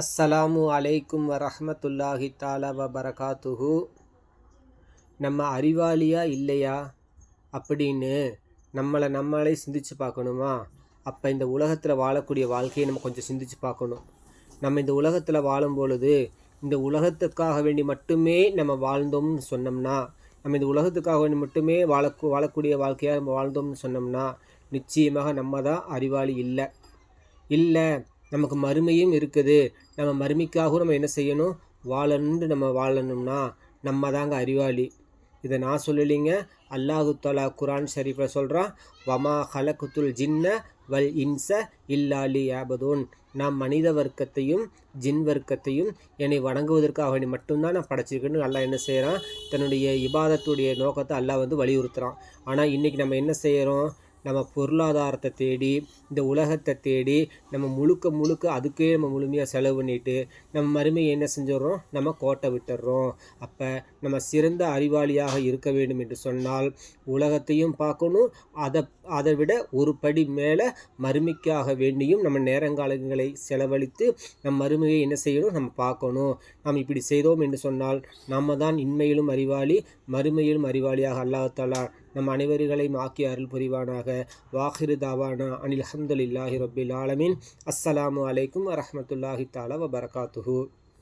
அஸ்ஸலாமு அலைக்கும் வரஹ்மத்துல்லாஹி தஆலா வபரகாத்துஹு. நம்ம அறிவாளியா இல்லையா அப்படின்னு நம்மளே சிந்திச்சு பார்க்கணுமா? அப்போ இந்த உலகத்தில் வாழக்கூடிய வாழ்க்கையை நம்ம கொஞ்சம் சிந்திச்சு பார்க்கணும். நம்ம இந்த உலகத்தில் வாழும் பொழுது இந்த உலகத்துக்காக வேண்டி மட்டுமே நம்ம வாழ்ந்தோம்னு சொன்னோம்னா, நம்ம இந்த உலகத்துக்காக வேண்டி மட்டுமே வாழக்கூடிய வாழ்க்கையாக நம்ம வாழ்ந்தோம்னு சொன்னோம்னா, நிச்சயமாக நம்ம தான் அறிவாளி இல்லை. நமக்கு மறுமையும் இருக்குது. நம்ம மறுமைக்காகவும் நம்ம என்ன செய்யணும்? நம்ம வாழணும்னா நம்ம தாங்க அறிவாளி. இதை நான் சொல்லலைங்க, அல்லாஹு தஆலா குர்ஆன் ஷரீஃபில் சொல்கிறான், வமா ஹலக்குத்துல் ஜின்ன வல் இன்ச இல்லா லியஅபுதூன். நான் மனித வர்க்கத்தையும் ஜின் வர்க்கத்தையும் என்னை வணங்குவதற்காக வேண்டி மட்டும்தான் நான் படைச்சிருக்கேன்னு அல்லாஹ் என்ன செய்கிறான்? தன்னுடைய இபாதத்துடைய நோக்கத்தை அல்லாஹ் வலியுறுத்துகிறான். ஆனால் இன்றைக்கி நம்ம என்ன செய்கிறோம்? நம்ம பொருளாதாரத்தை தேடி, இந்த உலகத்தை தேடி நம்ம முழுக்க அதுக்கே நம்ம முழுமையாக செலவு பண்ணிட்டு நம்ம மறுமையை என்ன செஞ்சிடறோம்? நம்ம கோட்டை விட்டுடுறோம். அப்போ நம்ம சிறந்த அறிவாளியாக இருக்க வேண்டும் என்று சொன்னால் உலகத்தையும் பார்க்கணும், அதை விட ஒரு படி மேலே மறுமைக்காக வேண்டியும் நம்ம நேரங்காலங்களை செலவழித்து நம் மறுமையை என்ன செய்யணும்? நம்ம பார்க்கணும். நாம் இப்படி செய்தோம் என்று சொன்னால் நம்ம தான் இன்மையிலும் அறிவாளி, மறுமையிலும் அறிவாளியாக அல்லாஹ் தஆலா நம் அனைவர்களையும் ஆக்கி அருள் புரிவானாக. வாஹிரு தாவானா அனில் அல்ஹம்துலில்லாஹி ரப்பில் ஆலமீன். அஸ்ஸலாமு அலைக்கும் வரஹ்மத்துல்லாஹி தஆலா வபரகாத்துஹு.